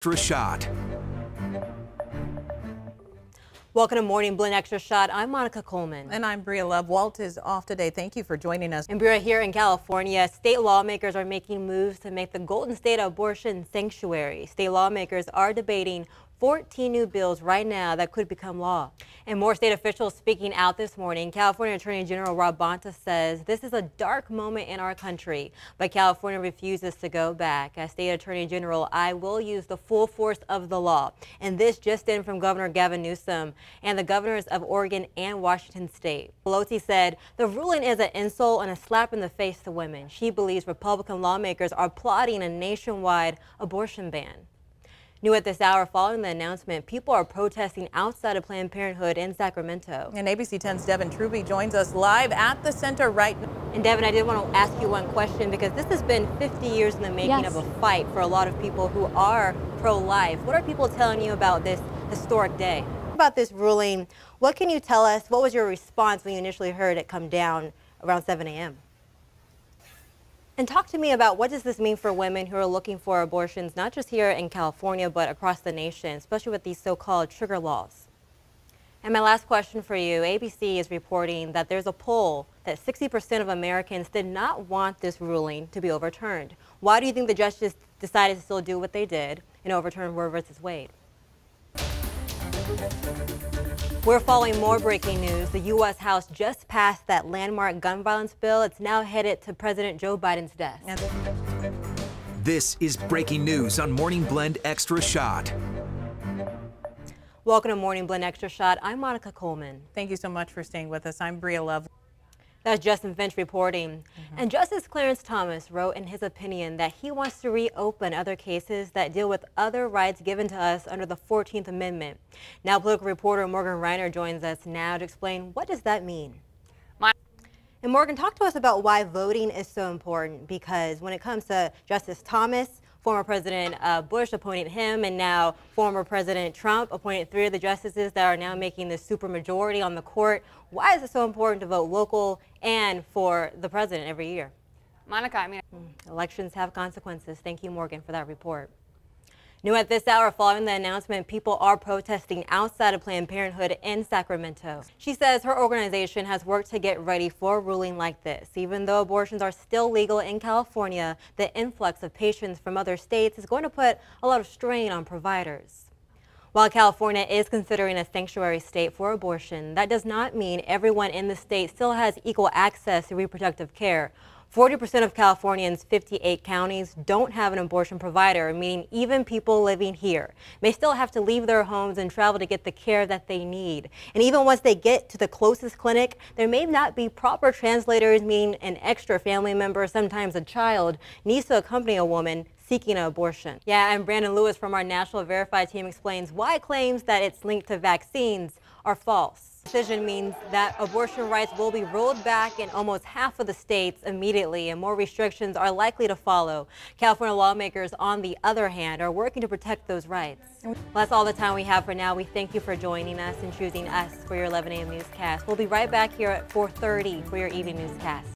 Extra Shot. Welcome to Morning Blend Extra Shot. I'm Monica Coleman. And I'm Bria Love. Walt is off today. Thank you for joining us. And Bria, here in California, state lawmakers are making moves to make the Golden State abortion sanctuary. State lawmakers are debating 14 new bills right now that could become law. And more state officials speaking out this morning. California Attorney General Rob Bonta says this is a dark moment in our country, but California refuses to go back. As State Attorney General, I will use the full force of the law. And this just in from Governor Gavin Newsom and the governors of Oregon and Washington State. Pelosi said the ruling is an insult and a slap in the face to women. She believes Republican lawmakers are plotting a nationwide abortion ban. New at this hour, following the announcement, people are protesting outside of Planned Parenthood in Sacramento. And ABC 10's Devin Truby joins us live at the center right now. And Devin, I did want to ask you one question because this has been 50 years in the making of a fight for a lot of people who are pro-life. What are people telling you about this historic day? About this ruling, what can you tell us? What was your response when you initially heard it come down around 7 a.m.? And talk to me about what does this mean for women who are looking for abortions, not just here in California, but across the nation, especially with these so-called trigger laws. And my last question for you, ABC is reporting that there's a poll that 60% of Americans did not want this ruling to be overturned. Why do you think the judges decided to still do what they did and overturn Roe v. Wade? We're following more breaking news. The U.S. House just passed that landmark gun violence bill. It's now headed to President Joe Biden's desk. This is breaking news on Morning Blend Extra Shot. Welcome to Morning Blend Extra Shot. I'm Monica Coleman. Thank you so much for staying with us. I'm Bria Love. That's Justin Finch reporting. And Justice Clarence Thomas wrote in his opinion that he wants to reopen other cases that deal with other rights given to us under the 14th Amendment. Now political reporter Morgan Reiner joins us now to explain what does that mean. And Morgan, talk to us about why voting is so important, because when it comes to Justice Thomas, former President Bush appointed him, and now former President Trump appointed 3 of the justices that are now making the supermajority on the court. Why is it so important to vote local and for the president every year? Monica, Elections have consequences. Thank you, Morgan, for that report. New at this hour, following the announcement, people are protesting outside of Planned Parenthood in Sacramento. She says her organization has worked to get ready for a ruling like this. Even though abortions are still legal in California, the influx of patients from other states is going to put a lot of strain on providers. While California is considering a sanctuary state for abortion, that does not mean everyone in the state still has equal access to reproductive care. 40% of Californians' 58 counties don't have an abortion provider, meaning even people living here may still have to leave their homes and travel to get the care that they need. And even once they get to the closest clinic, there may not be proper translators, meaning an extra family member, sometimes a child, needs to accompany a woman seeking an abortion. Yeah, and Brandon Lewis from our National Verify team explains why claims that it's linked to vaccines are false. The decision means that abortion rights will be rolled back in almost half of the states immediately, and more restrictions are likely to follow. California lawmakers, on the other hand, are working to protect those rights. Well, that's all the time we have for now. We thank you for joining us and choosing us for your 11 a.m. newscast. We'll be right back here at 4:30 for your evening newscast.